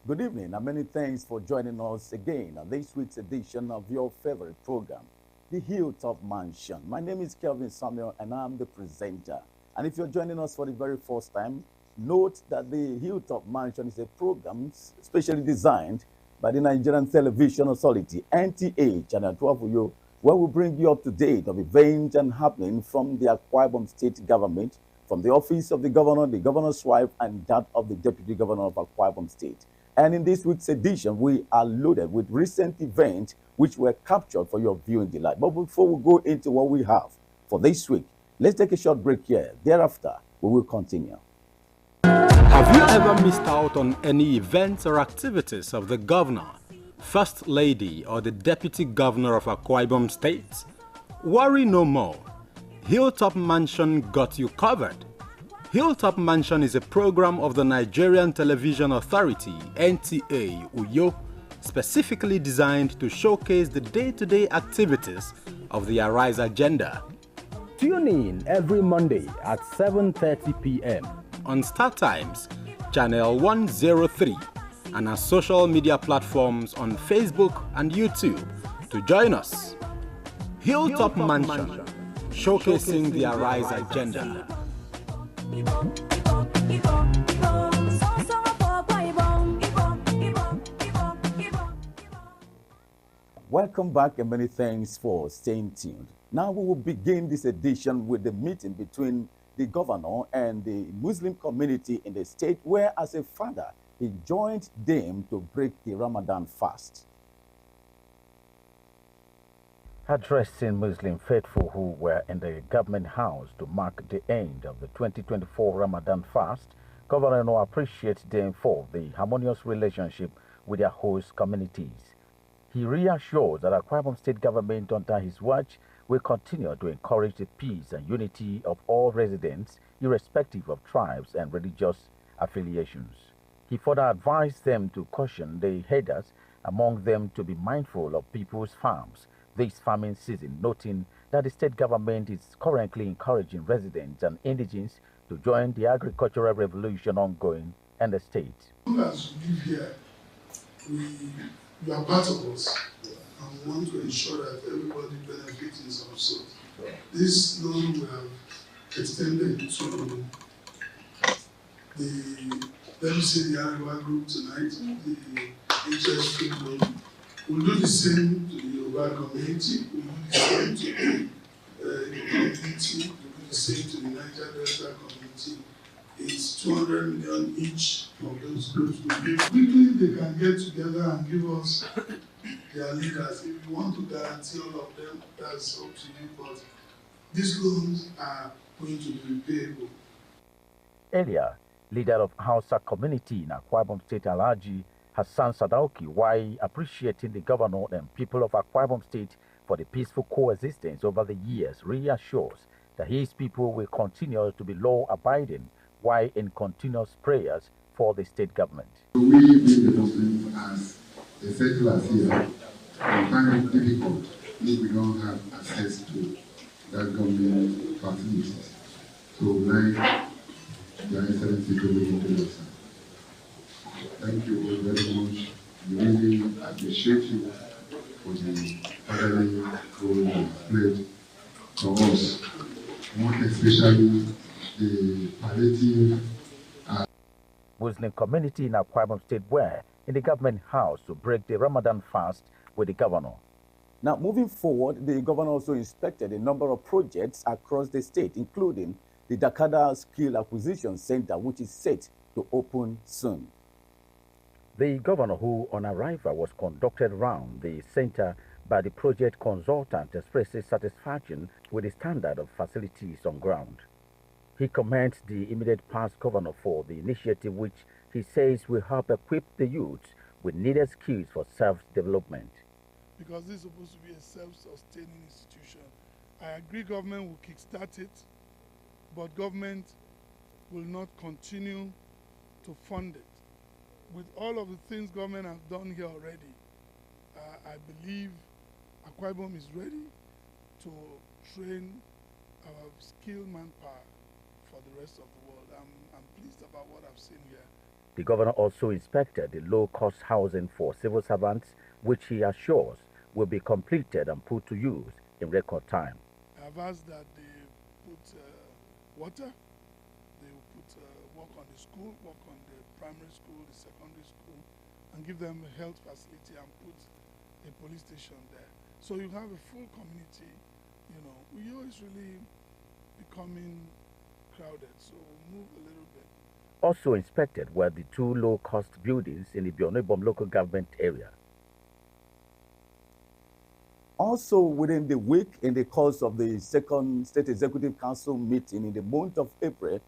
Good evening, and many thanks for joining us again on this week's edition of your favorite program, the Hilltop Mansion. My name is Kelvin Samuel, and I'm the presenter. And if you're joining us for the very first time, note that the Hilltop Mansion is a program specially designed by the Nigerian Television Authority, NTA, Channel 12 for you, where we bring you up to date of events and happening from the Akwa Ibom State government, from the office of the governor, the governor's wife, and that of the deputy governor of Akwa Ibom State. And in this week's edition, we are loaded with recent events which were captured for your viewing delight. But before we go into what we have for this week, let's take a short break here. Thereafter, we will continue. Have you ever missed out on any events or activities of the governor, first lady, or the deputy governor of Akwa Ibom State? Worry no more. Hilltop Mansion got you covered. Hilltop Mansion is a program of the Nigerian Television Authority, NTA, Uyo, specifically designed to showcase the day-to-day activities of the Arise agenda. Tune in every Monday at 7:30 p.m. on Star Times, Channel 103, and our social media platforms on Facebook and YouTube to join us. Hilltop Mansion, showcasing the Arise agenda. Welcome back, and many thanks for staying tuned. Now we will begin this edition with the meeting between the governor and the Muslim community in the state, where as a father, he joined them to break the Ramadan fast. Addressing Muslim faithful who were in the government house to mark the end of the 2024 Ramadan fast, Governor No appreciates them for the harmonious relationship with their host communities. He reassures that Akwa Ibom State government under his watch will continue to encourage the peace and unity of all residents, irrespective of tribes and religious affiliations. He further advised them to caution the headers among them to be mindful of people's farms this farming season, noting that the state government is currently encouraging residents and indigents to join the agricultural revolution ongoing in the state. As we live here, you are part of us, and we want to ensure that everybody benefits in some sort. This loan we have extended to the, let me say, the Arewa group tonight, the interest-free loan. We'll do the same to the Yoruba community, we'll do the same to the community, we'll do the same to the Niger Delta community. It's 200 million each of those groups. Quickly they can get together and give us their leaders. If you want to guarantee all of them, that's up to you, but these loans are going to be repayable. Earlier, leader of Hausa community in Akwa Ibom State, Alhaji Hassan Sadauki, while appreciating the governor and people of Akwa Ibom State for the peaceful coexistence over the years, reassures that his people will continue to be law-abiding while in continuous prayers for the state government. We being the Muslims as a secular here, we find it difficult if we don't have access to that government facilities. So like Your Excellency to be introduced. Thank you all very much. We really appreciate you for the fatherly role you played for us, more especially the palliative. Muslim community in Akwa Ibom State were in the government house to break the Ramadan fast with the governor. Now, moving forward, the governor also inspected a number of projects across the state, including the Dakada Skill Acquisition Center, which is set to open soon. The governor, who on arrival was conducted round the center by the project consultant, expresses satisfaction with the standard of facilities on ground. He commends the immediate past governor for the initiative, which he says will help equip the youth with needed skills for self-development. Because this is supposed to be a self-sustaining institution. I agree government will kickstart it, but government will not continue to fund it. With all of the things government has done here already, I believe Akwa Ibom is ready to train our skilled manpower for the rest of the world. I'm pleased about what I've seen here, The governor also inspected the low-cost housing for civil servants, which he assures will be completed and put to use in record time. I've asked that they put water, they will put work on the school, work on the primary school, the secondary school, and give them a health facility and put a police station there. So you have a full community, you know. Uyo is really becoming crowded, so move a little bit. Also inspected were the two low-cost buildings in the Bionebom local government area. Also within the week, in the course of the second State Executive Council meeting in the month of April,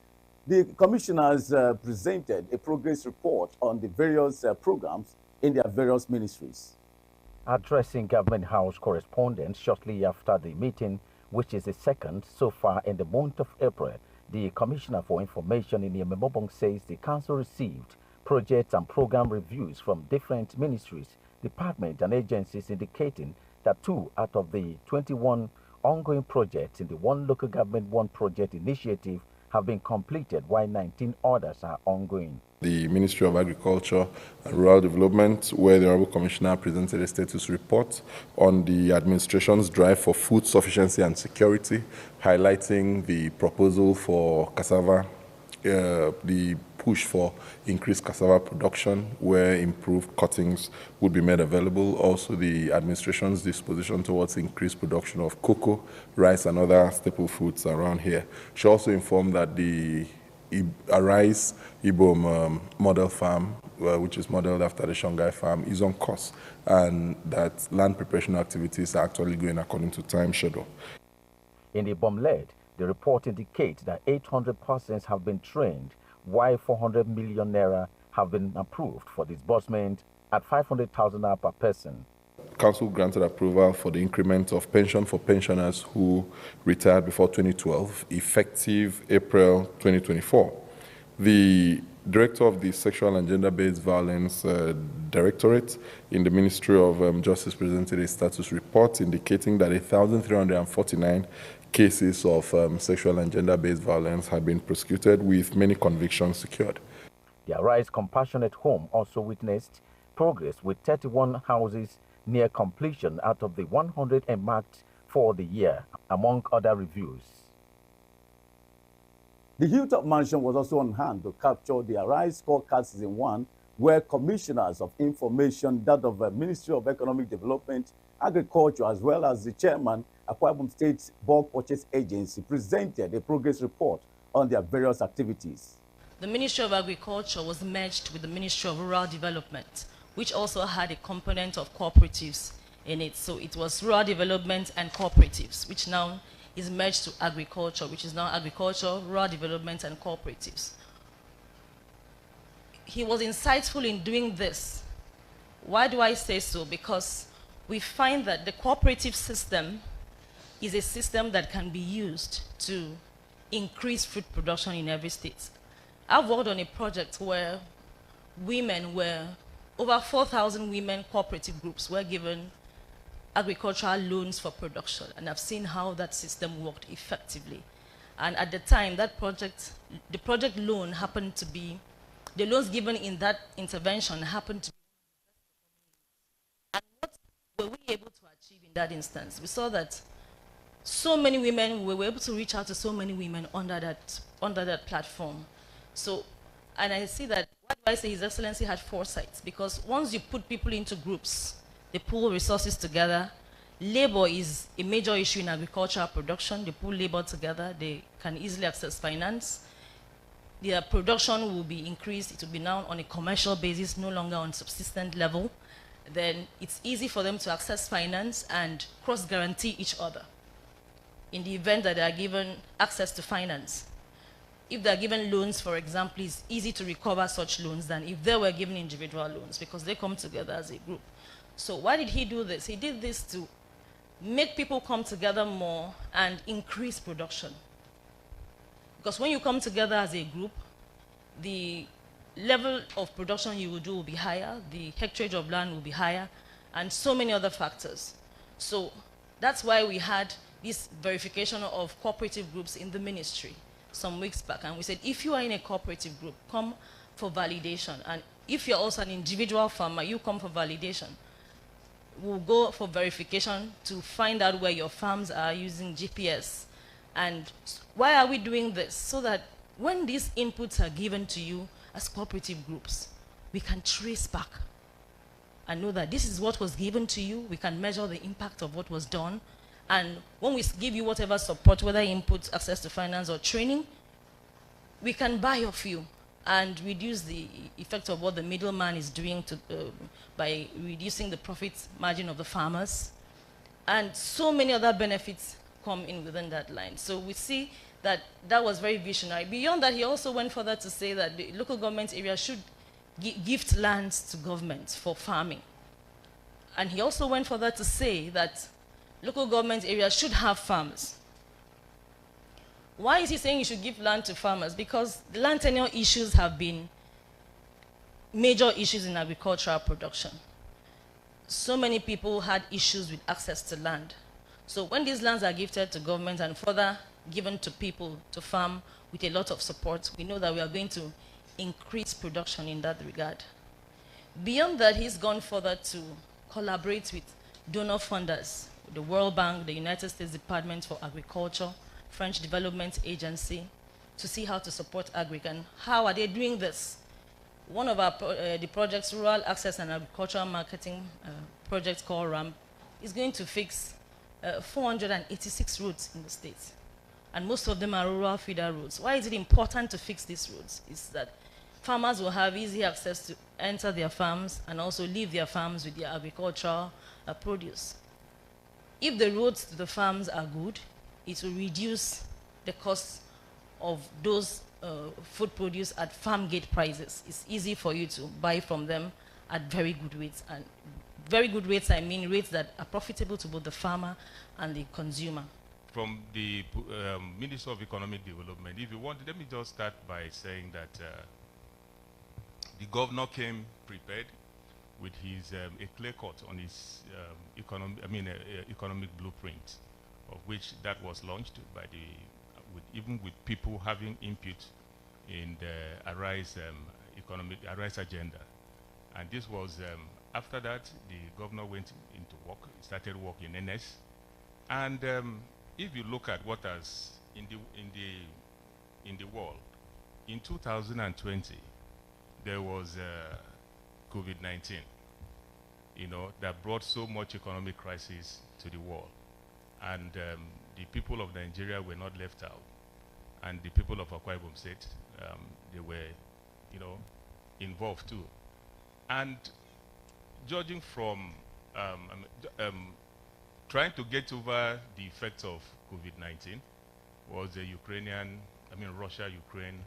the commissioners presented a progress report on the various programs in their various ministries. Addressing Government House correspondents shortly after the meeting, which is the second so far in the month of April, the Commissioner for Information in Yememobong says the council received project and program reviews from different ministries, departments and agencies indicating that 2 out of the 21 ongoing projects in the One Local Government One Project initiative have been completed, while 19 others are ongoing. The Ministry of Agriculture and Rural Development, where the Honorable Commissioner presented a status report on the administration's drive for food sufficiency and security, highlighting the proposal for cassava, the push for increased cassava production, where improved cuttings would be made available. Also, the administration's disposition towards increased production of cocoa, rice, and other staple foods around here. She also informed that the Arise Ibom model farm, which is modeled after the Shanghai farm, is on course, and that land preparation activities are actually going according to time schedule. In the Bomled, the report indicates that 800 persons have been trained, while 400 million naira have been approved for disbursement at 500,000 naira per person. Council granted approval for the increment of pension for pensioners who retired before 2012, effective April 2024. The director of the Sexual and Gender-Based Violence Directorate in the Ministry of Justice presented a status report indicating that 1,349 cases of sexual and gender-based violence have been prosecuted, with many convictions secured. The Arise Compassionate Home also witnessed progress, with 31 houses near completion out of the 100 earmarked for the year, among other reviews. The Hilltop Mansion was also on hand to capture the Arise Scorecard Season 1, where commissioners of information, that of the Ministry of Economic Development, Agriculture, as well as the chairman, Akwa Ibom State Bulk Purchase Agency, presented a progress report on their various activities. The Ministry of Agriculture was merged with the Ministry of Rural Development, which also had a component of cooperatives in it. So it was rural development and cooperatives, which now is merged to agriculture, which is now agriculture, rural development, and cooperatives. He was insightful in doing this. Why do I say so? Because we find that the cooperative system is a system that can be used to increase food production in every state. I've worked on a project where over 4,000 women cooperative groups were given agricultural loans for production, and I've seen how that system worked effectively. And at the time, the project loan happened to be, the loans given in that intervention happened to be. And what were we able to achieve in that instance? We saw that so many women, we were able to reach out to so many women under that platform. So, and I see that, what do I say, His Excellency had foresight, because once you put people into groups, they pool resources together. Labor is a major issue in agricultural production. They pool labor together, they can easily access finance. Their production will be increased. It will be now on a commercial basis, no longer on subsistent level. Then it's easy for them to access finance and cross-guarantee each other in the event that they are given access to finance. If they are given loans, for example, it's easy to recover such loans than if they were given individual loans, because they come together as a group. So why did he do this? He did this to make people come together more and increase production. Because when you come together as a group, the level of production you will do will be higher, the hectareage of land will be higher, and so many other factors. So that's why we had this verification of cooperative groups in the ministry some weeks back. And we said, if you are in a cooperative group, come for validation. And if you're also an individual farmer, you come for validation. We'll go for verification to find out where your farms are using GPS. And why are we doing this? So that when these inputs are given to you as cooperative groups, we can trace back and know that this is what was given to you. We can measure the impact of what was done. And when we give you whatever support, whether input, access to finance, or training, we can buy off you and reduce the effect of what the middleman is doing to, by reducing the profit margin of the farmers. And so many other benefits come in within that line. So we see that that was very visionary. Beyond that, he also went further to say that the local government area should gift lands to government for farming. And he also went further to say that local government areas should have farms. Why is he saying you should give land to farmers? Because the land tenure issues have been major issues in agricultural production. So many people had issues with access to land. So when these lands are gifted to government and further given to people to farm with a lot of support, we know that we are going to increase production in that regard. Beyond that, he's gone further to collaborate with donor funders, the World Bank, the United States Department for Agriculture, French Development Agency, to see how to support agri. And how are they doing this? One of our the projects, Rural Access and Agricultural Marketing project called RAMP, is going to fix 486 roads in the state. And most of them are rural feeder roads. Why is it important to fix these roads? Is that farmers will have easy access to enter their farms and also leave their farms with their agricultural produce. If the roads to the farms are good, it will reduce the cost of those food produce at farm gate prices. It's easy for you to buy from them at very good rates. And very good rates, I mean rates that are profitable to both the farmer and the consumer. From the Minister of Economic Development, if you want, let me just start by saying that the governor came prepared with his a clear cut on his economic blueprint, of which that was launched by the even with people having input in the Arise Arise agenda. And this was after that the governor went into work, started work in NS, and if you look at what has in the world, in 2020 there was COVID-19, you know, that brought so much economic crisis to the world, and the people of Nigeria were not left out, and the people of Akwa Ibom State, they were, you know, involved too. And judging from trying to get over the effects of COVID-19 was the Russia-Ukraine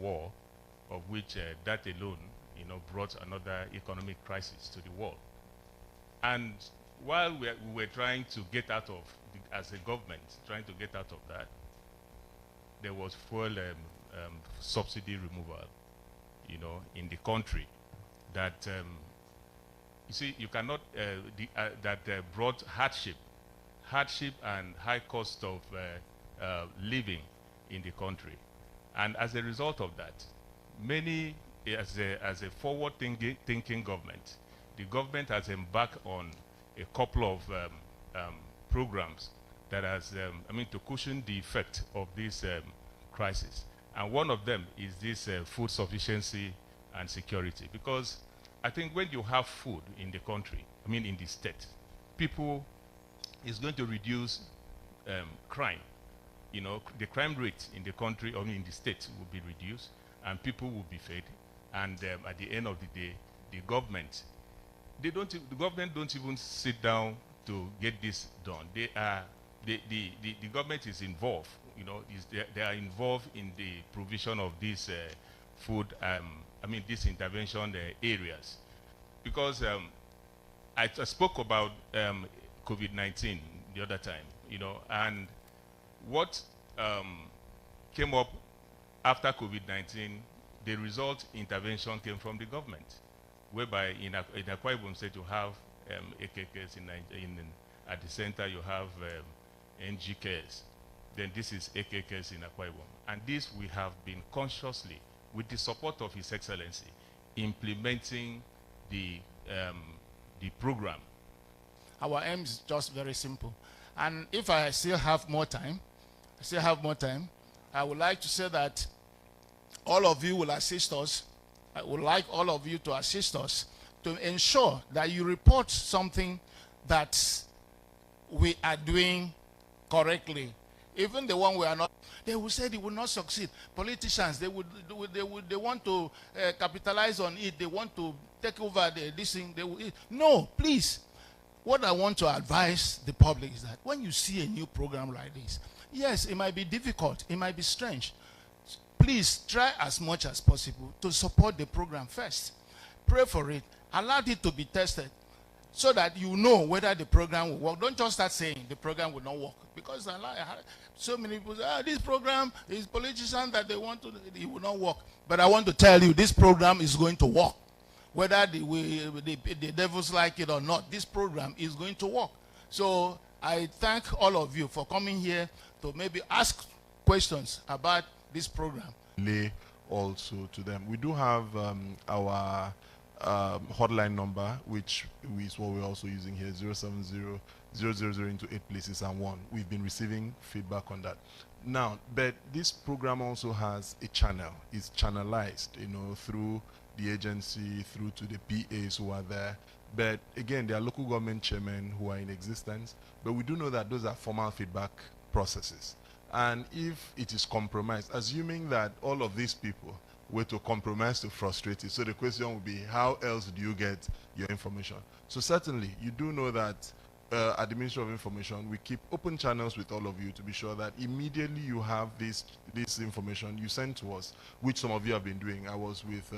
war, of which that alone, you know, brought another economic crisis to the world. And while we were trying to get out of, as a government, trying to get out of that, there was fuel subsidy removal, you know, in the country that, you see, you cannot, that brought hardship and high cost of living in the country. And as a result of that, many, as a forward-thinking government, the government has embarked on a couple of programs that has, to cushion the effect of this crisis. And one of them is this food sufficiency and security. Because I think when you have food in the country, in the state, people is going to reduce crime. You know, the crime rate in the country, in the state, will be reduced, and people will be fed. And at the end of the day, the government, the government don't even sit down to get this done. They are, the government is involved. You know, they are involved in the provision of this food. These intervention areas, because I spoke about COVID-19 the other time. You know, and what came up after COVID-19, the result intervention came from the government, whereby in Akwa Ibom State you have AKKs, at the center you have NGKs, then this is AKKs in Akwa Ibom. And this we have been consciously with the support of His Excellency, implementing the program. Our aim is just very simple. And if I still have more time, I would like to say that all of you will assist us. I would like all of you to assist us to ensure that you report something that we are doing correctly. Even the one we are not, they will say they will not succeed. Politicians, they want to capitalize on it. They want to take over this thing. No, please. What I want to advise the public is that when you see a new program like this, yes, it might be difficult, it might be strange. Please try as much as possible to support the program first. Pray for it, allow it to be tested so that you know whether the program will work. Don't just start saying the program will not work, because so many people say, this program is politicians that they want to, it will not work. But I want to tell you, this program is going to work. Whether the devils like it or not, this program is going to work. So I thank all of you for coming here to maybe ask questions about this program. Lay also to them. We do have our hotline number, which is what we're also using here, 070-000 into 8 places and 1. We've been receiving feedback on that. Now, but this program also has a channel. It's channelized, through the agency, through to the PAs who are there. But again, there are local government chairmen who are in existence, but we do know that those are formal feedback processes. And if it is compromised, assuming that all of these people were to compromise to frustrate it, so the question would be, how else do you get your information? So certainly, you do know that at the Ministry of Information, we keep open channels with all of you to be sure that immediately you have this information you send to us, which some of you have been doing. I was with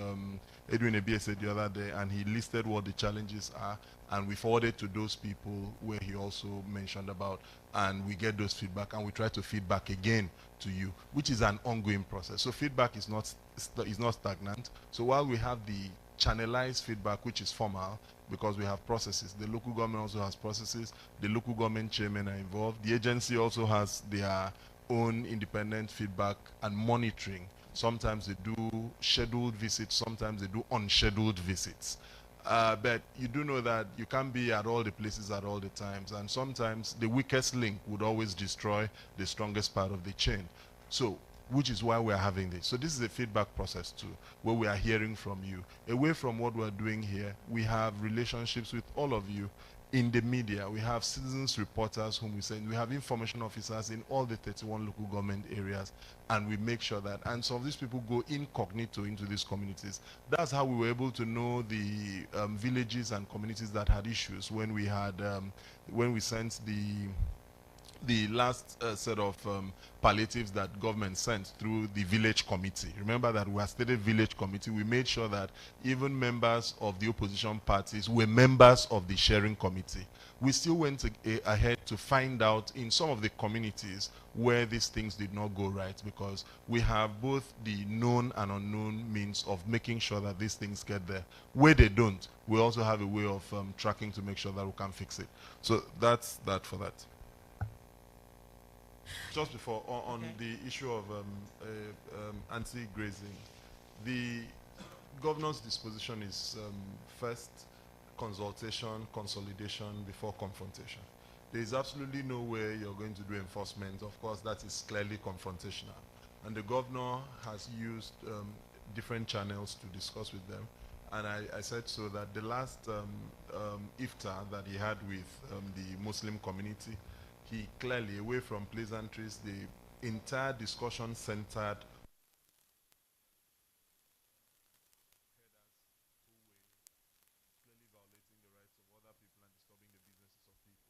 Edwin Ebiese the other day, and he listed what the challenges are, and we forwarded to those people where he also mentioned about, and we get those feedback, and we try to feedback again to you, which is an ongoing process. So feedback is not stagnant. So while we have the channelized feedback, which is formal, because we have processes. The local government also has processes. The local government chairmen are involved. The agency also has their own independent feedback and monitoring. Sometimes they do scheduled visits, sometimes they do unscheduled visits. But you do know that you can't be at all the places at all the times, and sometimes the weakest link would always destroy the strongest part of the chain. So, which is why we are having this. So this is a feedback process too, where we are hearing from you. Away from what we're doing here, we have relationships with all of you in the media. We have citizens reporters whom we send. We have information officers in all the 31 local government areas, and we make sure that, and some of these people go incognito into these communities. That's how we were able to know the villages and communities that had issues when we had, when we sent the last set of palliatives that government sent through the village committee. Remember that we had stated village committee. We made sure that even members of the opposition parties were members of the sharing committee. We still went ahead to find out in some of the communities where these things did not go right, because we have both the known and unknown means of making sure that these things get there. Where they don't, we also have a way of tracking to make sure that we can fix it. So that's that for that. Just before, on the issue of anti-grazing, the governor's disposition is first consultation, consolidation before confrontation. There is absolutely no way you're going to do enforcement. Of course, that is clearly confrontational. And the governor has used different channels to discuss with them. And I said so that the last iftar that he had with the Muslim community, he clearly, away from pleasantries, the entire discussion centered clearly violating the rights of other people and disturbing the businesses of people.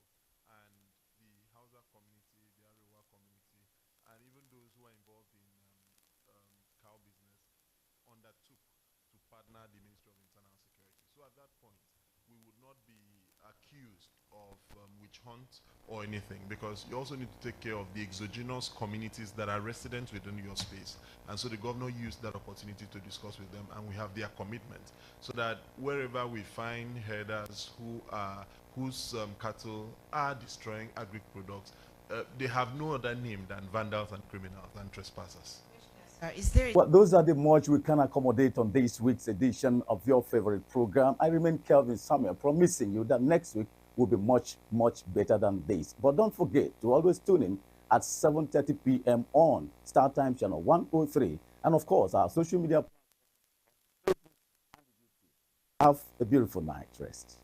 And the Hausa community, the Arewa community, and even those who are involved in cow business undertook to partner the Ministry of Internal Security. So at that point, we would not be accused of witch hunt or anything, because you also need to take care of the exogenous communities that are resident within your space. And so the governor used that opportunity to discuss with them, and we have their commitment, so that wherever we find herders whose cattle are destroying agri products, they have no other name than vandals and criminals and trespassers. Is there? Well, those are the much we can accommodate on this week's edition of your favorite program. I remain Kelvin Samuel, promising you that next week will be much, much better than this. But don't forget to always tune in at 7:30 p.m. on Star Time Channel 103. And of course, our social media. Have a beautiful night rest.